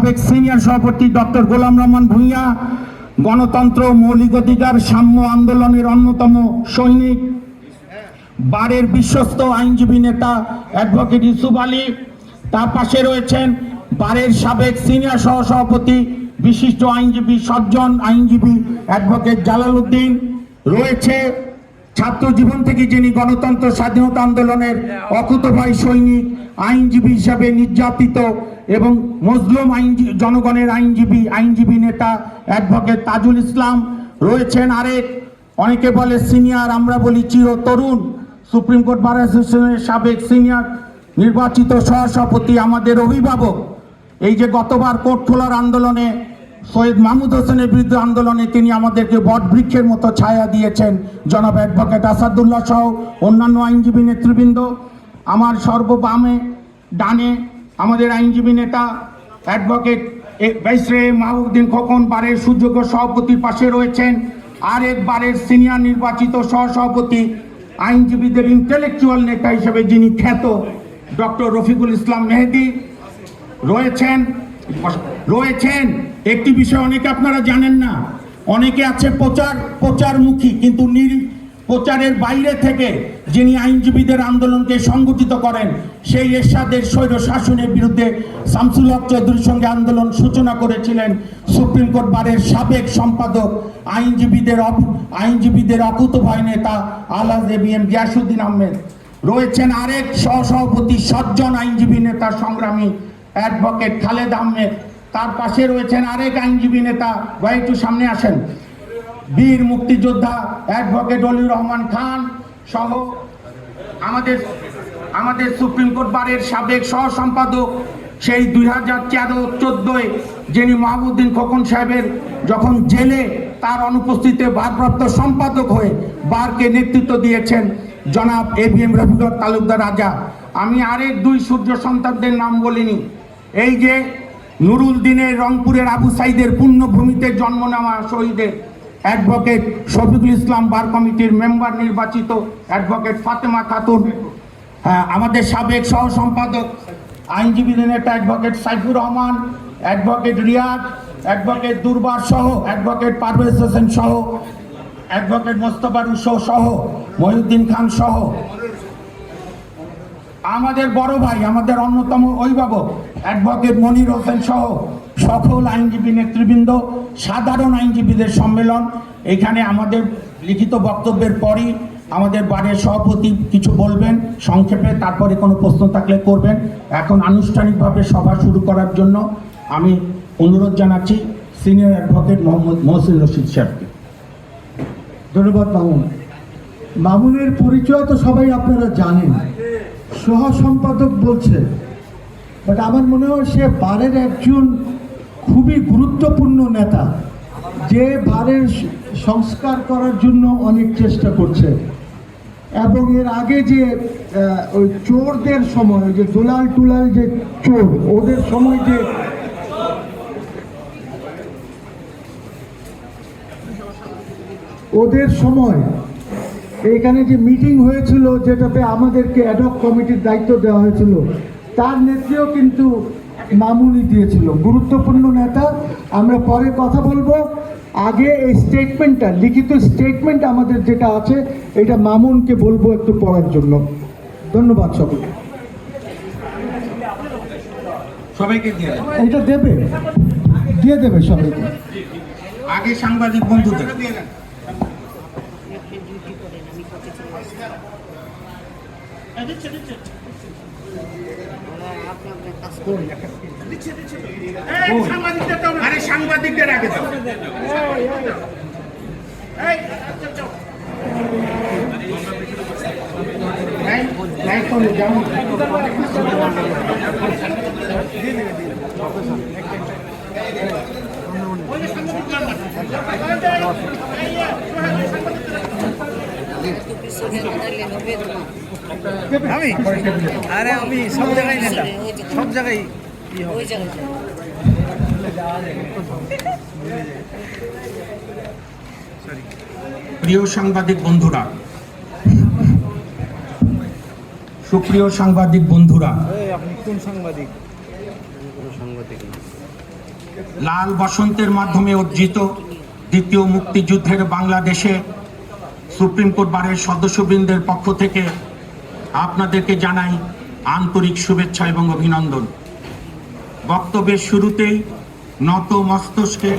সাবেক সিনিয়র সভাপতি ডক্টর গোলাম রহমান ভূঁইয়া, গণতন্ত্র, মৌলিক অধিকার, সাম্য আন্দোলনের অন্যতম সৈনিক, বারের বিশ্বস্ত আইনজীবী নেতা অ্যাডভোকেট ইউসুফ আলী। তার পাশে রয়েছেন বারের সাবেক সিনিয়র সহসভাপতি, বিশিষ্ট আইনজীবী, সজ্জন আইনজীবী অ্যাডভোকেট জালাল উদ্দিন। রয়েছে ছাত্র জীবন থেকে যিনি গণতন্ত্র স্বাধীনতা আন্দোলনের অকুতোভয় সৈনিক, আইনজীবী হিসাবে নির্যাতিত এবং মজলুম জনগণের আইনজীবী নেতা অ্যাডভোকেট তাজুল ইসলাম। রয়েছেন আরেক, অনেকে বলে সিনিয়র, আমরা বলি চিরতরুণ, সুপ্রিম কোর্ট বার অ্যাসোসিয়েশনের সাবেক সিনিয়র নির্বাচিত সহসভাপতি, আমাদের অভিভাবক। এই যে গতবার কোর্ট খোলার আন্দোলনে, সৈয়দ মাহমুদ হোসেনের বিরুদ্ধে আন্দোলনে তিনি আমাদেরকে বটবৃক্ষের মতো ছায়া দিয়েছেন, জনাব অ্যাডভোকেট আসাদুল্লাহ সহ অন্যান্য আইনজীবী নেতৃবৃন্দ। আমার সর্ববামে ডানে আমাদের আইনজীবী নেতা অ্যাডভোকেট বাইসরে মাহবুবউদ্দিন খোকন, বারের সুযোগ্য সভাপতির পাশে রয়েছেন আরেক বারের সিনিয়র নির্বাচিত সহসভাপতি, আইনজীবীদের ইন্টেলেকচুয়াল নেতা হিসেবে যিনি খ্যাত, ডক্টর রফিকুল ইসলাম মেহেদি। রয়েছেন একটি বিষয় অনেকে আপনারা জানেন না, অনেকে আছে প্রচারমুখী, কিন্তু প্রচারের বাইরে থেকে যিনি আইনজীবীদের আন্দোলনকে সংগঠিত করেন, সেই এরশাদের স্বৈর শাসনের বিরুদ্ধে শামসুল হক চৌধুরীর সঙ্গে আন্দোলন সূচনা করেছিলেন সুপ্রিম কোর্ট বারের সাবেক সম্পাদক, আইনজীবীদের অকুতোভয় নেতা আলহাজ এবিএম গিয়াসউদ্দিন আহমেদ। রয়েছেন আরেক সহসভাপতি, সজ্জন আইনজীবী নেতা সংগ্রামী অ্যাডভোকেট খালেদ আহমেদ। তার পাশে রয়েছেন আরেক আইনজীবী নেতা, ভাই একটু সামনে আসেন, বীর মুক্তিযোদ্ধা অ্যাডভোকেট অলিউর রহমান খান সহ আমাদের সুপ্রিম কোর্ট বারের সাবেক সহ সম্পাদক, সেই 2013-14 যিনি মাহবুবউদ্দিন খোকন সাহেবের যখন জেলে, তার অনুপস্থিতিতে ভারপ্রাপ্ত সম্পাদক হয়ে বারকে নেতৃত্ব দিয়েছেন জনাব এবিএম রফিকুল তালুকদার রাজা। আমি আরেক দুই সূর্য সন্তানদের নাম বলিনি, এই যে নুরুল দিনের, রংপুরের আবু সাইদের পুণ্যভূমিতে জন্ম নেওয়া শহীদের অ্যাডভোকেট শফিকুল ইসলাম, বার কমিটির মেম্বার নির্বাচিত অ্যাডভোকেট ফাতেমা খাতুন, আমাদের সাবেক সহ সম্পাদক আইনজীবীদের নেতা advocate Saifur Rahman, advocate Riyad, advocate Durbar সহ, অ্যাডভোকেট পারভেজ হোসেন সহ, অ্যাডভোকেট মোস্তফা রুশো সহ, মহিউদ্দিন খান সহ, আমাদের বড় ভাই, আমাদের অন্যতম অভিভাবক অ্যাডভোকেট মনির হোসেন সহ সকল আইনজীবী নেতৃবৃন্দ, সাধারণ আইনজীবীদের সম্মেলন। এখানে আমাদের লিখিত বক্তব্যের পরই আমাদের বারের সভাপতি কিছু বলবেন সংক্ষেপে, তারপরে কোনো প্রশ্ন থাকলে করবেন। এখন আনুষ্ঠানিকভাবে সভা শুরু করার জন্য আমি অনুরোধ জানাচ্ছি সিনিয়র অ্যাডভোকেট মোহাম্মদ মহসিন রশিদ সাহেবকে। ধন্যবাদ মামুন। মামুনের পরিচয় তো সবাই আপনারা জানেন, সহ সম্পাদক বলছে, বাট আমার মনে হয় সে বারের একজন খুবই গুরুত্বপূর্ণ নেতা, যে বারের সংস্কার করার জন্য অনেক চেষ্টা করছে। এবং এর আগে যে ওই চোরদের সময়, ওই যে দুলাল টুলাল যে চোর, ওদের সময় যে এখানে যে মিটিং হয়েছিল, যেটাতে আমাদেরকে অ্যাডহক কমিটির দায়িত্ব দেওয়া হয়েছিল, তার নেতৃত্বেও কিন্তু মামুনই দিয়েছিল। গুরুত্বপূর্ণ নেতা, আমরা পরে কথা বলবো। আগে এই স্টেটমেন্টটা, লিখিত স্টেটমেন্ট আমাদের যেটা আছে, এটা মামুনকে বলবো একটু পড়ার জন্য। ধন্যবাদ সকলকে। সবাইকে এটা দিয়ে দেবে সবাইকে। আগে সাংবাদিক বন্ধুদের সাংবাদিকদের আগে দাও। আমি সব জায়গায় নেতা, সব জায়গায় প্রিয় সাংবাদিক বন্ধুরা, সুপ্রিয় সাংবাদিক বন্ধুরা, আপনি কোন সাংবাদিক? লাল বসন্তের মাধ্যমে অর্জিত দ্বিতীয় মুক্তিযুদ্ধের বাংলাদেশে সুপ্রিম কোর্ট বারের সদস্যবৃন্দের পক্ষ থেকে আপনাদেরকে জানাই আন্তরিক শুভেচ্ছা এবং অভিনন্দন। বক্তব্যের শুরুতেই নত মস্তকে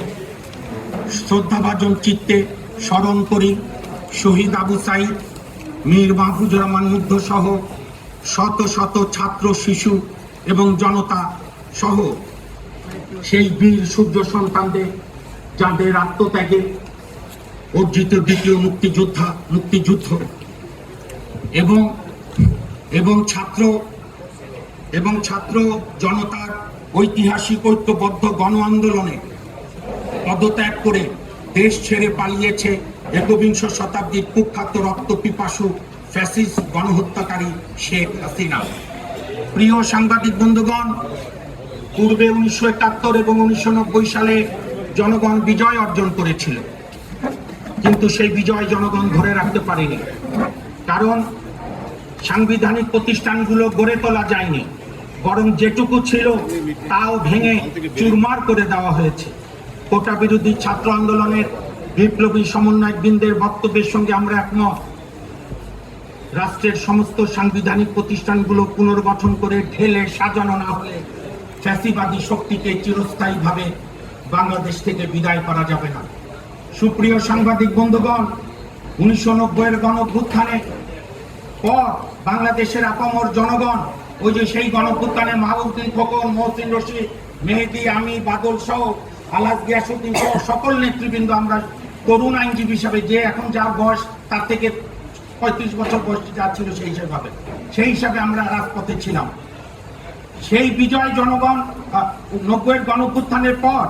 শ্রদ্ধাভাজন চিত্তে স্মরণ করি শহীদ আবু সাইদ, মীর মাহফুজুর রহমান মুগ্ধ সহ শত শত ছাত্র, শিশু এবং জনতা সহ সেই বীর সূর্য সন্তানদের, যাদের আত্মত্যাগে অর্জিত দ্বিতীয় মুক্তিযুদ্ধ এবং ছাত্র জনতার ঐতিহাসিক ঐক্যবদ্ধ গণ আন্দোলনে পদত্যাগ করে দেশ ছেড়ে পালিয়েছে একবিংশ শতাব্দীর কুখ্যাত রক্ত পিপাসু ফ্যাসিস্ট গণহত্যাকারী শেখ হাসিনা। প্রিয় সাংবাদিক বন্ধুগণ, পূর্বে 1971 এবং 1990 সালে জনগণ বিজয় অর্জন করেছিল, কিন্তু সেই বিজয় জনগণ ধরে রাখতে পারেনি। কারণ সাংবিধানিক প্রতিষ্ঠানগুলো গড়ে তোলা যায়নি, বরং যেটুকু ছিল তাও ভেঙে চুরমার করে দেওয়া হয়েছে। কোটা বিরোধী ছাত্র আন্দোলনের বিপ্লবী সমন্বয়কবৃন্দের বক্তব্যের সঙ্গে আমরা একমত। রাষ্ট্রের সমস্ত সাংবিধানিক প্রতিষ্ঠানগুলো পুনর্গঠন করে ঢেলে সাজানো না হলে ফ্যাসিবাদী শক্তিকে চিরস্থায়ীভাবে বাংলাদেশ থেকে বিদায় করা যাবে না। সুপ্রিয় সাংবাদিক বন্ধুগণ, 1990-এর গণঅভ্যুত্থানে পর বাংলাদেশের আপামর জনগণ, ওই যে সেই গণঅভ্যুত্থানে মাহবুবউদ্দিন খোকন, মহসিন রশিদ, মেহেদি, আমি, বাদল সহ আলহাজ গিয়াসউদ্দিন সহ সকল নেতৃবৃন্দ, আমরা তরুণ আইনজীবী হিসাবে, যে এখন যার বয়স তার থেকে 35 বছর বয়স যা ছিল সেই হিসাবে আমরা রাজপথে ছিলাম। সেই বিজয় জনগণ 90-এর গণঅভ্যুত্থানের পর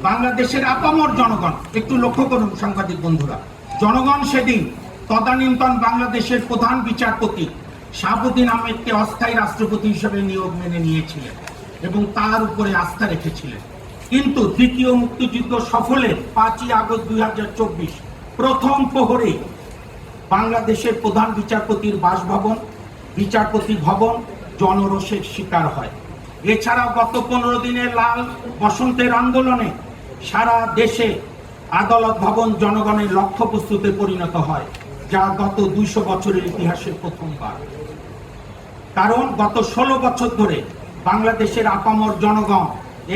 বাংলাদেশের আপামর জনগণ, একটু লক্ষ্য করুন সাংবাদিক বন্ধুরা, জনগণ সেদিন তদানীন্তন বাংলাদেশের প্রধান বিচারপতি শাহাবুদ্দিন আহমেদকে অস্থায়ী রাষ্ট্রপতি হিসেবে নিয়োগ মেনে নিয়েছিলেন এবং তার উপরে আস্থা রেখেছিলেন। কিন্তু দ্বিতীয় মুক্তিযুদ্ধ সফলে 5ই আগস্ট 2024 প্রথম প্রহরে বাংলাদেশের প্রধান বিচারপতির বাসভবন, বিচারপতি ভবন জনরোষের শিকার হয়। এছাড়াও গত 15 দিনের লাল বসন্তের আন্দোলনে সারা দেশে আদালত ভবন জনগণের লক্ষ্যবস্তুতে পরিণত হয়, যা গত 200 বছরের ইতিহাসে প্রথমবার। কারণ গত 16 বছর ধরে বাংলাদেশের আপামর জনগণ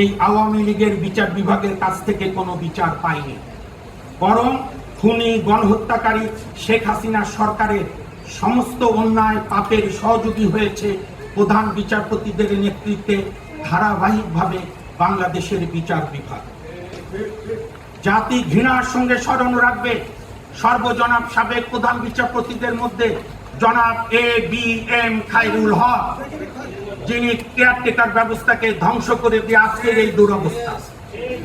এই আওয়ামী লীগের বিচার বিভাগের কাছ থেকে কোনো বিচার পায়নি, বরং খুনি গণহত্যাকারী শেখ হাসিনা সরকারের সমস্ত অন্যায় পাপের সহযোগী হয়েছে প্রধান বিচারপতিদের নেতৃত্বে ধারাবাহিকভাবে বাংলাদেশের বিচার বিভাগ। জাতি ঘৃণার সঙ্গে স্মরণ রাখবে সর্বজনাব সাবেক প্রধান বিচারপতিদের মধ্যে জনাব ABM খায়রুল হক, যিনি কেয়ারটেকার ব্যবস্থাকে ধ্বংস করে দিয়ে আজকের এই দুরবস্থা।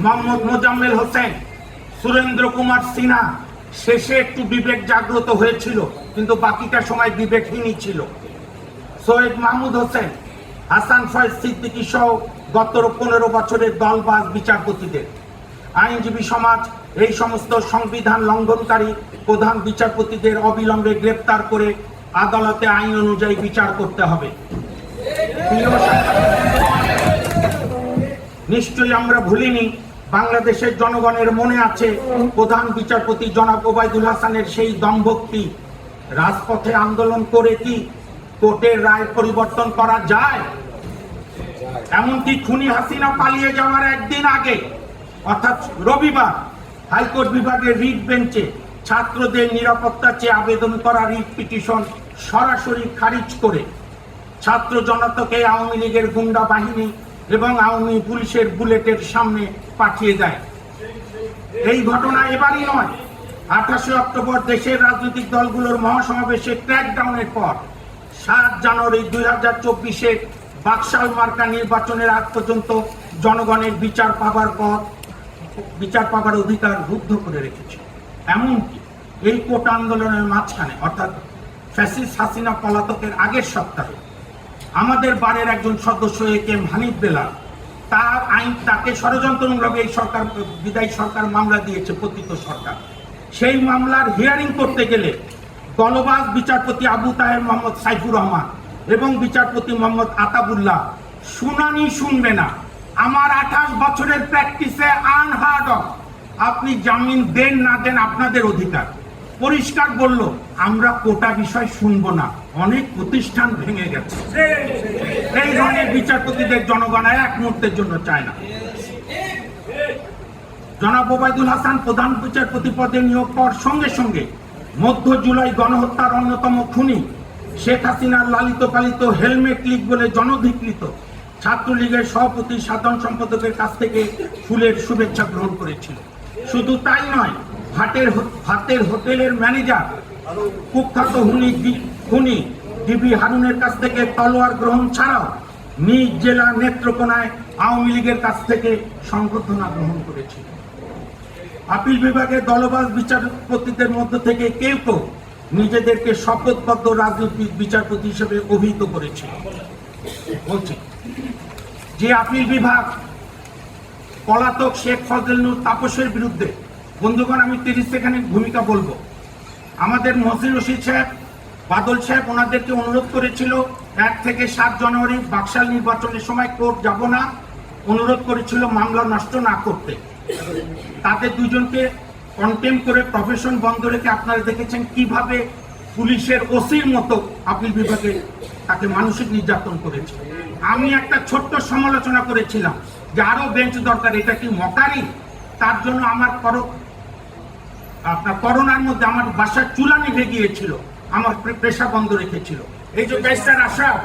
মোহাম্মদ মোজাম্মেল হোসেন, সুরেন্দ্র কুমার সিনহা, শেষে একটু বিবেক জাগ্রত হয়েছিল, কিন্তু বাকিটা সময় বিবেকহীনই ছিল। সৈয়দ মাহমুদ হোসেন, হাসান ফয়েজ সিদ্দিকী সহ গত 15 বছরের দলবাজ বিচারপতিদের। আইনজীবী সমাজ এই সমস্ত সংবিধান লঙ্ঘনকারী প্রধান বিচারপতিদের অবিলম্বে গ্রেপ্তার করে আদালতে আইন অনুযায়ী বিচার করতে হবে। নিশ্চয়ই আমরা ভুলিনি, বাংলাদেশের জনগণের মনে আছে প্রধান বিচারপতি জনাব ওবায়দুল হাসানের সেই দম্ভক্তি। রাজপথে আন্দোলন করে কি কোর্টের রায় পরিবর্তন করা যায়? এমনকি খুনি হাসিনা পালিয়ে যাওয়ার একদিন আগে, অর্থাৎ রবিবার, হাইকোর্ট বিভাগের রিট বেঞ্চে ছাত্রদের নিরাপত্তা চেয়ে আবেদন করা রিট পিটিশন সরাসরি খারিজ করে ছাত্র জনতাকে আওয়ামী লীগের গুন্ডা বাহিনী এবং আওয়ামী পুলিশের বুলেটের সামনে পাঠিয়ে দেয়। এই ঘটনা এবারই নয়, 28 অক্টোবর দেশের রাজনৈতিক দলগুলোর মহাসমাবেশে ক্র্যাকডাউনের পর 7 জানুয়ারি 2024 বাকশাল মার্কা নির্বাচনের আগ পর্যন্ত জনগণের বিচার পাবার অধিকার রুদ্ধ করে রেখেছে। এমনকি এই কোটা আন্দোলনের মাঝখানে, অর্থাৎ ফ্যাসিস্ট হাসিনা পলাতকের আগের সপ্তাহে আমাদের বারের একজন সদস্য AKM হানিফ বেলাল, তার আইন, তাকে ষড়যন্ত্রমূলক এই সরকার, বিদায়ী সরকার মামলা দিয়েছে, পতিত সরকার। সেই মামলার হিয়ারিং করতে গেলে দলবাজ বিচারপতি আবু তাহের মোহাম্মদ সাইফুর রহমান এবং বিচারপতি মোহাম্মদ আতাবুল্লাহ শুনানি শুনবে না, আমার 28 বছরের প্র্যাকটিসে আনহার্ড অফ, আপনি জামিন দেন না দেন আপনাদের অধিকার। পরিষ্কার বলল, আমরা কোটা বিষয় শুনবো না, অনেক প্রতিষ্ঠান ভেঙে গেছে। এই ধরনের বিচারপতিদের জনগণ এক মুহূর্তের জন্য চায় না। জনাব ওবায়দুল হাসান প্রধান বিচারপতি পদে নিয়োগ পাওয়ার সঙ্গে সঙ্গে মধ্য জুলাই গণহত্যার অন্যতম খুনি শেখ হাসিনার লালিত পালিত হেলমেট লীগ বলে জনধিকৃত ছাত্রলীগের সভাপতি সাধারণ সম্পাদকের কাছ থেকে ফুলের শুভেচ্ছা গ্রহণ করেছিল। শুধু তাই নয়, ভাতের হোটেলের ম্যানেজার কুখ্যাত খুনি ডিবি হারুনের কাছ থেকে তলোয়ার গ্রহণ ছাড়াও নিজ জেলা নেত্রকোনায় আওয়ামী লীগের কাছ থেকে সংবর্ধনা গ্রহণ করেছিল। আপিল বিভাগের দলবাজ বিচারপতিদের মধ্য থেকে কেউ কেউ নিজেদেরকে শপথবদ্ধ রাজনৈতিক বিচারপতি হিসেবে অভিহিত করেছিল। বলছি, যে আপিল বিভাগ পলাতক শেখ ফজল নূর তাপসের বিরুদ্ধে, বন্ধুগণ আমি 30 সেকেন্ডে ভূমিকা বলবো। আমাদের মহসিন রশিদ সাহেব, বাদল সাহেব ওনাদেরকে অনুরোধ করেছিল 1 থেকে 7 জানুয়ারি বাকশাল নির্বাচনের সময় কোর্ট যাব না, অনুরোধ করেছিল মামলা নষ্ট না করতে। তাদের দুজনকে কন্টেম করে প্রফেশন বন্ধ রেখে আপনারা দেখেছেন কিভাবে পুলিশের ওসির মতো আপিল বিভাগে তাকে মানসিক নির্যাতন করেছে। আমি একটা ছোট্ট সমালোচনা করেছিলাম যে আরো বেঞ্চ দরকার, এটা কি মকারি? তার জন্য আমার আপনার করোনার মধ্যে আমার বাসার চুলা নিভে গিয়েছিল, আমার পেশা বন্ধ রেখেছিল। এই যে ব্যারিস্টার আশরাফ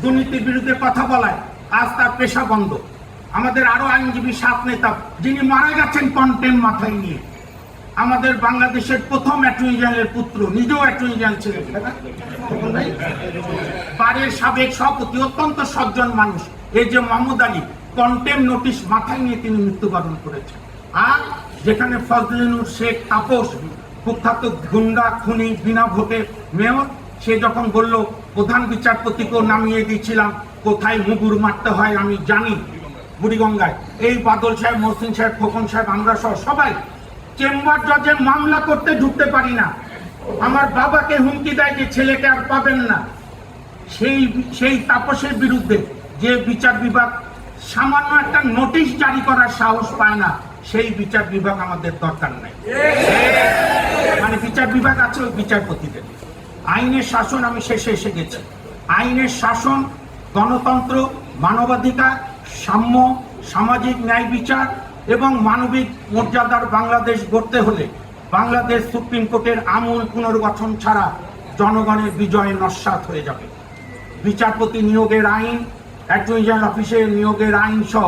দুর্নীতির বিরুদ্ধে কথা বলায় আজ তার পেশা বন্ধ। আমাদের আরো আইনজীবী 7 নেতা যিনি মারা গেছেন কন্টেম মাথায় নিয়ে, আমাদের বাংলাদেশের প্রথম অ্যাটর্নি জেনারেলের পুত্র, নিজেও অ্যাটর্নি জেনারেল ছিলেন, বারের সাবেক সভাপতি, অত্যন্ত সজ্জন মানুষ, এই যে মোহাম্মদ আলী, কন্টেম নোটিশ মাথায় নিয়ে তিনি মৃত্যুবরণ করেছেন। আর যেখানে ফজলে নূর শেখ তাপস কুখ্যাত গুন্ডা খুনি বিনা ভোটে মেয়র, সে যখন বলল প্রধান বিচারপতিকেও নামিয়ে দিয়েছিলাম, কোথায় মুগুর মারতে হয় আমি জানি, বুড়িগঙ্গায়। এই বাদল সাহেব, মহসিন সাহেব, খোকন সাহেব, আমরা সবাই চেম্বার জজে মামলা করতে ঢুকতে পারি না। আমার বাবাকে হুমকি দেয় যে ছেলেকে আর পাবেন না। সেই তাপসের বিরুদ্ধে যে বিচার বিভাগ সামান্য একটা নোটিশ জারি করার সাহস পায় না, সেই বিচার বিভাগ আমাদের দরকার নাই। মানে বিচার বিভাগ আছে ওই বিচারপতিদের। আইনের শাসন, আমি শেষে এসে গেছি। আইনের শাসন, গণতন্ত্র, মানবাধিকার, সাম্য, সামাজিক ন্যায় বিচার এবং মানবিক মর্যাদার বাংলাদেশ গড়তে হলে বাংলাদেশ সুপ্রিম কোর্টের আমূল পুনর্গঠন ছাড়া জনগণের বিজয় নস্যাৎ হয়ে যাবে। বিচারপতি নিয়োগের আইন, অ্যাটর্নি জেনারেল অফিসে নিয়োগের আইন সহ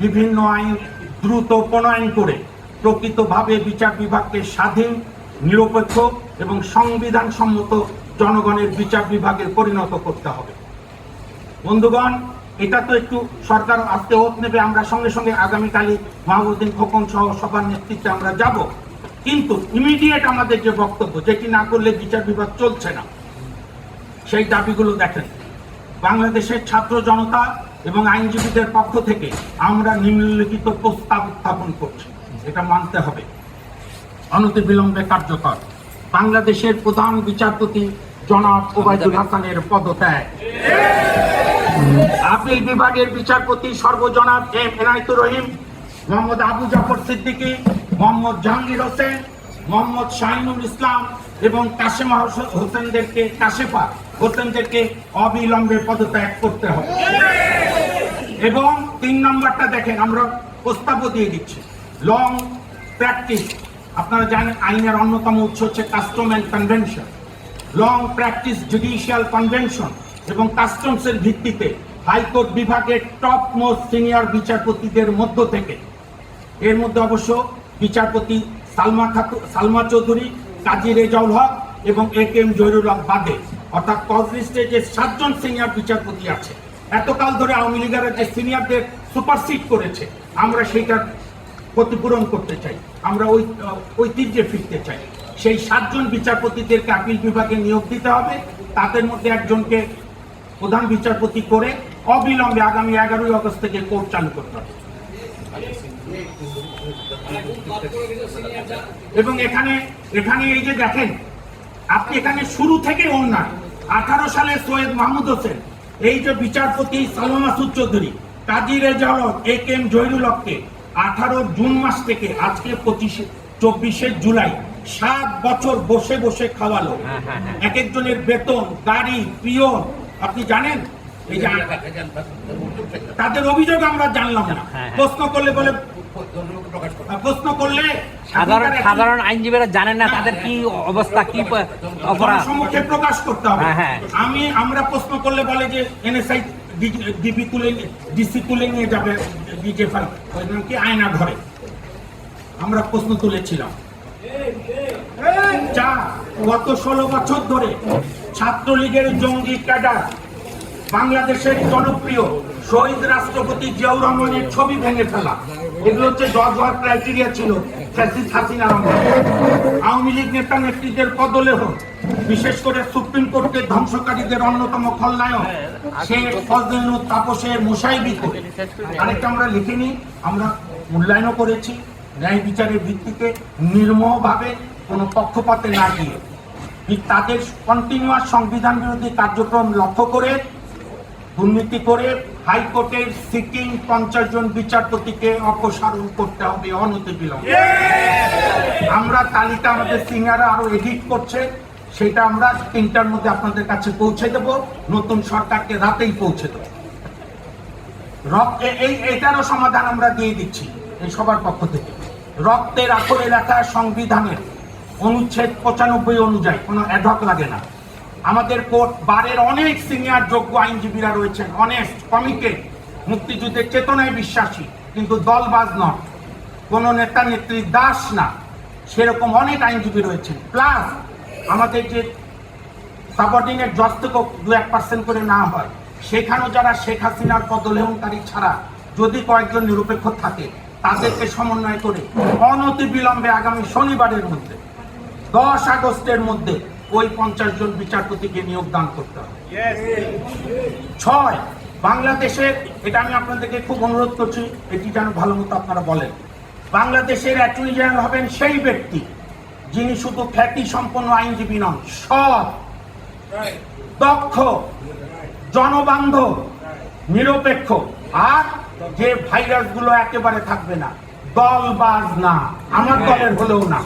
বিভিন্ন আইন দ্রুত প্রণয়ন করে প্রকৃতভাবে বিচার বিভাগকে স্বাধীন, নিরপেক্ষ এবং সংবিধান সম্মত জনগণের বিচার বিভাগে পরিণত করতে হবে। বন্ধুগণ, এটা তো একটু সরকার আজকে ওত নেবে, আমরা সঙ্গে সঙ্গে আগামীকালই মাহবুবুদ্দিন খোকন সহ সবার নেতৃত্বে আমরা যাব। কিন্তু ইমিডিয়েট আমাদের যে বক্তব্য, যেটি না করলে বিচার বিভাগ চলছে না, সেই দাবিগুলো দেখেন। বাংলাদেশের ছাত্র জনতা এবং আইনজীবীদের পক্ষ থেকে আমরা নিম্নলিখিত প্রস্তাব উত্থাপন করছি, এটা মানতে হবে। অনতিবিলম্বে কার্যকর বাংলাদেশের প্রধান বিচারপতি জনাব ওবায়দুল হাসানের পদত্যাগ। আপিল বিভাগের বিচারপতি সর্বজনাব এম এনায়েতুর রহিম, মোহাম্মদ আবু জাফর সিদ্দিকী, মোহাম্মদ জাহাঙ্গীর হোসেন, মোহাম্মদ শাহিনুল ইসলাম এবং কাশেমা হোসেনদেরকে অবিলম্বে পদত্যাগ করতে হবে। এবং 3 নম্বরটা দেখেন, আমরা প্রস্তাবও দিয়ে দিচ্ছি। লং প্র্যাকটিস, আপনারা জানেন আইনের অন্যতম উৎস হচ্ছে custom and convention. Long practice judicial convention এবং কাস্টমসের ভিত্তিতে হাইকোর্ট বিভাগের টপ মোস্ট সিনিয়র বিচারপতিদের মধ্য থেকে, এর মধ্যে অবশ্য বিচারপতি সালমা চৌধুরী, কাজী রেজাউল হক এবং একেএম জহিরুল হক বাদে, অর্থাৎ কজ লিস্টে যে 7 জন সিনিয়র বিচারপতি আছে, এতকাল ধরে আওয়ামী লীগের যে সিনিয়রদের সুপারসিড করেছে, আমরা সেইটার ক্ষতিপূরণ করতে চাই, আমরা ওই ঐতিহ্যে ফিরতে চাই। সেই 7 জন বিচারপতিদেরকে আপিল বিভাগে নিয়োগ দিতে হবে। তাদের মধ্যে একজনকে প্রধান বিচারপতি করে অবিলম্বে আগামী 11ই আগস্ট থেকে কোর্ট চালু করতে হবে। এবং এখানে এই যে দেখেন, আপনি এখানে শুরু থেকে অন্যায় 18 সালে সৈয়দ মাহমুদ হোসেন, এই যে বিচারপতি সালমা মাসুদ চৌধুরী, কাজী রেজাউল AK জহিরুল হককে 18 জুন মাস থেকে আজকে 24 জুলাই 7 বছর বসে বসে খাওয়ালো। এক একজনের বেতন, গাড়ি, পিয়ন, আপনি জানেন এই যে তাদের অভিযোগ আমরা জানলাম না। প্রশ্ন করলে বলে প্রশ্ন করলে সাধারণ আইনজীবীরা জানেন না তাদের কি অবস্থা, কি অপরাধ সম্মুখে প্রকাশ করতে হবে। আমরা প্রশ্ন করলে বলে যে NSI ডিসি তুলে নিয়ে যাবে DJFI কি আয়না ঘরে। আমরা প্রশ্ন তুলেছিলাম। গত 16 বছর ধরে ছাত্রলীগের জঙ্গি ক্যাডার বাংলাদেশের জনপ্রিয় শহীদ রাষ্ট্রপতি জিয়াউর রহমানের ছবি ভেঙে ফেলা, এগুলো হচ্ছে জজ হওয়ার ক্রাইটেরিয়া ছিল ফ্যাসিস্ট হাসিনা রহমান। আওয়ামী লীগ নেতা নেত্রীদের পদলেহ, বিশেষ করে সুপ্রিম কোর্টকে ধ্বংসকারীদের অন্যতম খলনায়ক শেখ ফজলুল তাপসের মুসাইবি করে। আরেকটা আমরা লিখিনি, আমরা মূল্যায়নও করেছি ন্যায় বিচারের ভিত্তিতে, নির্মমভাবে কোনো পক্ষপাতে না গিয়ে তাদের কন্টিনিউয়াস সংবিধান বিরোধী কার্যক্রম লক্ষ্য করে দুর্নীতি করে হাইকোর্টের সিটিং 50 জন বিচারপতিকে অপসারণ করতে হবে অনতিবিলম্বে। আমরা তালিকা আমাদের সিনিয়ররা আরো এডিট করছে, সেটা আমরা 3টার মধ্যে আপনাদের কাছে পৌঁছে দেব, নতুন সরকারকে রাতেই পৌঁছে দেব। এটারও সমাধান আমরা দিয়ে দিচ্ছি এই সবার পক্ষ থেকে। রক্তের আখরে লেখা সংবিধানের অনুচ্ছেদ 95 অনুযায়ী কোনো অ্যাডহক লাগে না। আমাদের কোর্ট বারের অনেক সিনিয়র যোগ্য আইনজীবীরা রয়েছেন, অনেস্ট, কমিটেড, মুক্তিযুদ্ধের চেতনায় বিশ্বাসী, কিন্তু দলবাজ নন, কোনো নেতা নেত্রীর দাস না, সেরকম অনেক আইনজীবী রয়েছেন। প্লাস আমাদের যে সাবঅর্ডিনেট জজ থেকে 2-1% করে না হয়, সেখানেও যারা শেখ হাসিনার পদলেহনকারী ছাড়া যদি কয়েকজন নিরপেক্ষ থাকে তাদেরকে সমন্বয় করে অনতিবিলম্বে আগামী শনিবারের মধ্যে 10 আগস্টের মধ্যে ওই 50 জন বিচারপতিকে নিয়োগ দান করতে হবে। 6, বাংলাদেশের, এটা আমি আপনাদেরকে খুব অনুরোধ করছি, এটি যেন ভালো মতো আপনারা বলেন, বাংলাদেশের অ্যাটর্নি জেনারেল হবেন সেই ব্যক্তি যিনি শুধু খ্যাতি সম্পন্ন আইনজীবী নন, সৎ, দক্ষ, জনবান্ধব, নিরপেক্ষ, আর যে ভাইরাসগুলো একেবারে থাকবে না, দলবাজ না, আমার দলের হলেও না।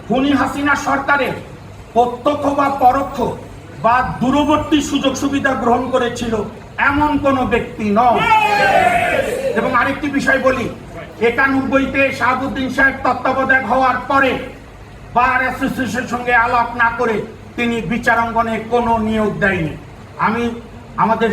খুনি হাসিনা সরকারের প্রত্যক্ষ বা পরোক্ষ বা দূরবর্তী সুযোগ সুবিধা গ্রহণ করেছিল এমন কোন ব্যক্তি নয়। এবং আরেকটি বিষয় বলি, 91-তে শাহাবুদ্দিন সাহেব তত্ত্বাবধায়ক হওয়ার পরে বার অ্যাসোসিয়েশনের সঙ্গে আলাপ না করে তিনি বিচারাঙ্গনে কোনো নিয়োগ দেয়নি। আমি আমাদের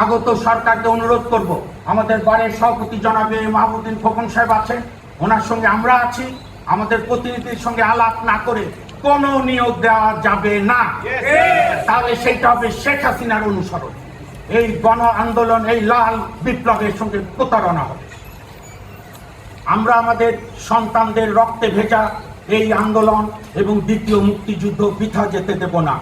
আগত সরকারকে অনুরোধ করব, আমাদের বারের সভাপতি জনাবে মাহবুদ্দিন খোকন সাহেব আছেন, ওনার সঙ্গে আমরা আছি, আমাদের প্রতিনিধির সঙ্গে আলাপ না করে কোনো নিয়োগ দেওয়া যাবে না। তাহলে সেইটা হবে শেখ হাসিনার অনুসরণ, এই গণ আন্দোলন, এই লাল বিপ্লবের সঙ্গে প্রতারণা হবে। আমরা আমাদের সন্তানদের রক্তে ভেজা এই আন্দোলন এবং দ্বিতীয় মুক্তিযুদ্ধ বৃথা যেতে দেব না।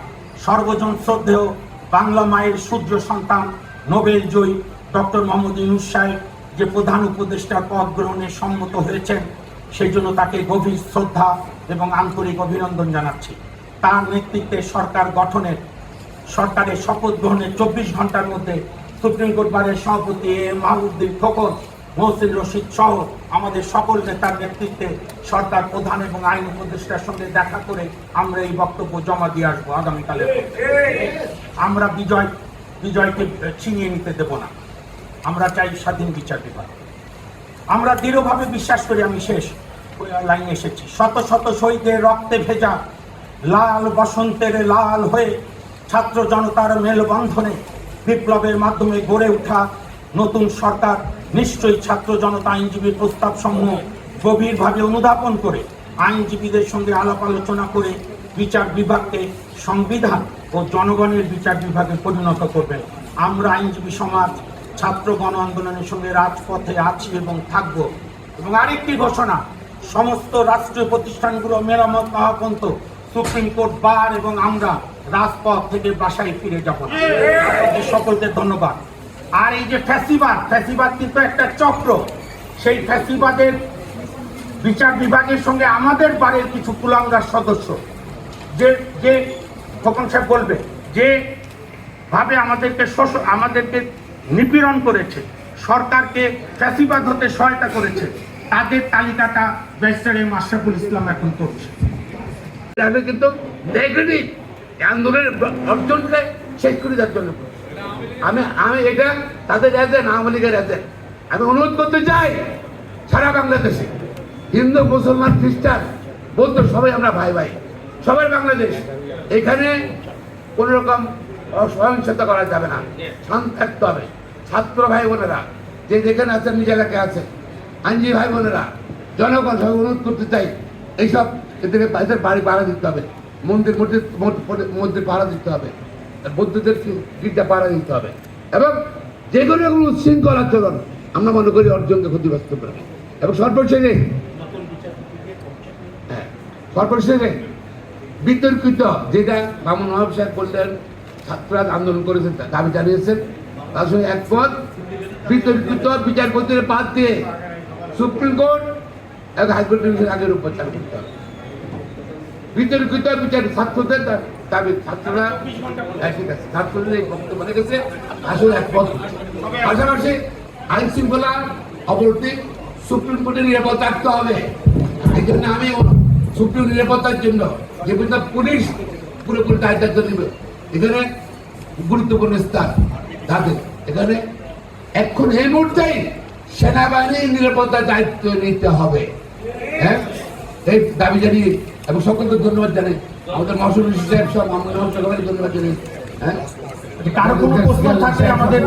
সর্বজন শ্রদ্ধেয় বাংলা মায়ের সূর্য সন্তান নোবেল জয়ী ডক্টর মোহাম্মদ ইউনূস সাহেব যে প্রধান উপদেষ্টার পদ গ্রহণে সম্মত হয়েছেন, সেই জন্য তাকে গভীর শ্রদ্ধা এবং আন্তরিক অভিনন্দন জানাচ্ছি। তার নেতৃত্বে সরকার গঠনের, সরকারের শপথ গ্রহণের 24 ঘন্টার মধ্যে সুপ্রিম কোর্ট বারের সভাপতি মাহবুদ্দিন খোকন, মহসিন রশিদ সহ আমাদের সকল নেতার নেতৃত্বে সরকার প্রধান এবং আইন উপদেষ্টার সঙ্গে দেখা করে আমরা এই বক্তব্য জমা দিয়ে আসবো আগামীকালে। আমরা বিজয়কে ছিনিয়ে নিতে দেব না। আমরা চাই স্বাধীন বিচার বিভাগ। আমরা দৃঢ়ভাবে বিশ্বাস করি, আমি শেষ লাইনে এসেছি, শত শত শহীদের রক্তে ভেজা লাল বসন্তের লাল হয়ে ছাত্র জনতার মেলবন্ধনে বিপ্লবের মাধ্যমে গড়ে ওঠা নতুন সরকার নিশ্চয়ই ছাত্র জনতা আইনজীবীর প্রস্তাব সমূহ গভীরভাবে অনুধাবন করে আইনজীবীদের সঙ্গে আলাপ আলোচনা করে বিচার বিভাগকে সংবিধান ও জনগণের বিচার বিভাগে পরিণত করবেন। আমরা আইনজীবী সমাজ ছাত্র গণ আন্দোলনের সঙ্গে রাজপথে আছি এবং থাকব। এবং আরেকটি ঘোষণা, সমস্ত রাষ্ট্রীয় প্রতিষ্ঠানগুলো মেরামত না হওয়া পর্যন্ত সুপ্রিম কোর্ট, বার এবং আমরা রাজপথ থেকে বাসায় ফিরে যাব না। সকলকে ধন্যবাদ। আর এই যে ফ্যাসিবাদ কিন্তু একটা চক্র, সেই ফ্যাসিবাদের বিচার বিভাগের সঙ্গে আমাদের বারের কিছু কুলাঙ্গার সদস্য যে খোকন সাহেব বলবে যে ভাবে আমাদেরকে নিপীড়ন করেছে, সরকারকে ফ্যাসিবাদ হতে সহায়তা করেছে, তাদের তালিকাটা ব্যারিস্টার এম আশরাফুল ইসলাম এখন করছে। তাহলে কিন্তু দেখেনি আন্দোলনের অর্জনকে শেষ করে দেওয়ার জন্য আমি এটা তাদের এজেন্ট, আওয়ামী লীগের এজেন্ট। আমি অনুরোধ করতে চাই সারা বাংলাদেশে হিন্দু, মুসলমান, খ্রিস্টান, বৌদ্ধ সবাই আমরা ভাই ভাই, সবাই বাংলাদেশ। এখানে কোন রকম সহিংসতা করা যাবে না, শান্ত থাকতে হবে। ছাত্র ভাই বোনেরা যে যেখানে আছেন, নিজ এলাকায় আছে, আইনজীবী ভাই বোনেরা, জনগণ সবাই অনুরোধ করতে চাই এইসব এদের বাড়ি পাড়া দিতে হবে, মন্দির মন্দির পাড়া দিতে হবে, বৌদ্ধদের গির্জা পাড়া দিতে হবে, এবং যে কোনো রকম উচ্ছৃঙ্খল আচরণ আমরা মনে করি অর্জনকে ক্ষতিগ্রস্ত করবে। এবং সর্বশেষে বিতর্কিত যেটা মামুন ওয়াহাব সাহেব বললেন, ছাত্ররা আন্দোলন করেছেন, দাবি জানিয়েছেন, তার সঙ্গে একমত। বিতর্কিত বিচারপতির বাদ দিয়ে সুপ্রিম কোর্ট এবং হাইকোর্ট ডিভিশন আগের উপর চালু করতে হবে। বিতর্কিত বিচার ছাত্রদের দাবি, ছাত্ররা ঠিক আছে, ছাত্রদের এই বক্তব্য মানে গেছে, আসলে একমত। পাশাপাশি আইন শৃঙ্খলা অবনতি সুপ্রিম কোর্টের নিরাপত্তা রাখতে হবে। এই জন্য আমি সুপ্রিম নিরাপত্তার জন্য যে পুলিশ পুরোপুরি দায়িত্ব নেবে, এখানে গুরুত্বপূর্ণ স্থান তাদের, এখানে এখন এই মুহূর্তেই সেনাবাহিনীর নিরাপত্তার দায়িত্ব নিতে হবে। হ্যাঁ, এই দাবি জানিয়ে এবং সকলকে ধন্যবাদ জানাই, আমাদের মহসুল সাহেব সব আমরা সকলকে ধন্যবাদ জানাই। হ্যাঁ, কারো কোনো প্রশ্ন থাকলে আমাদের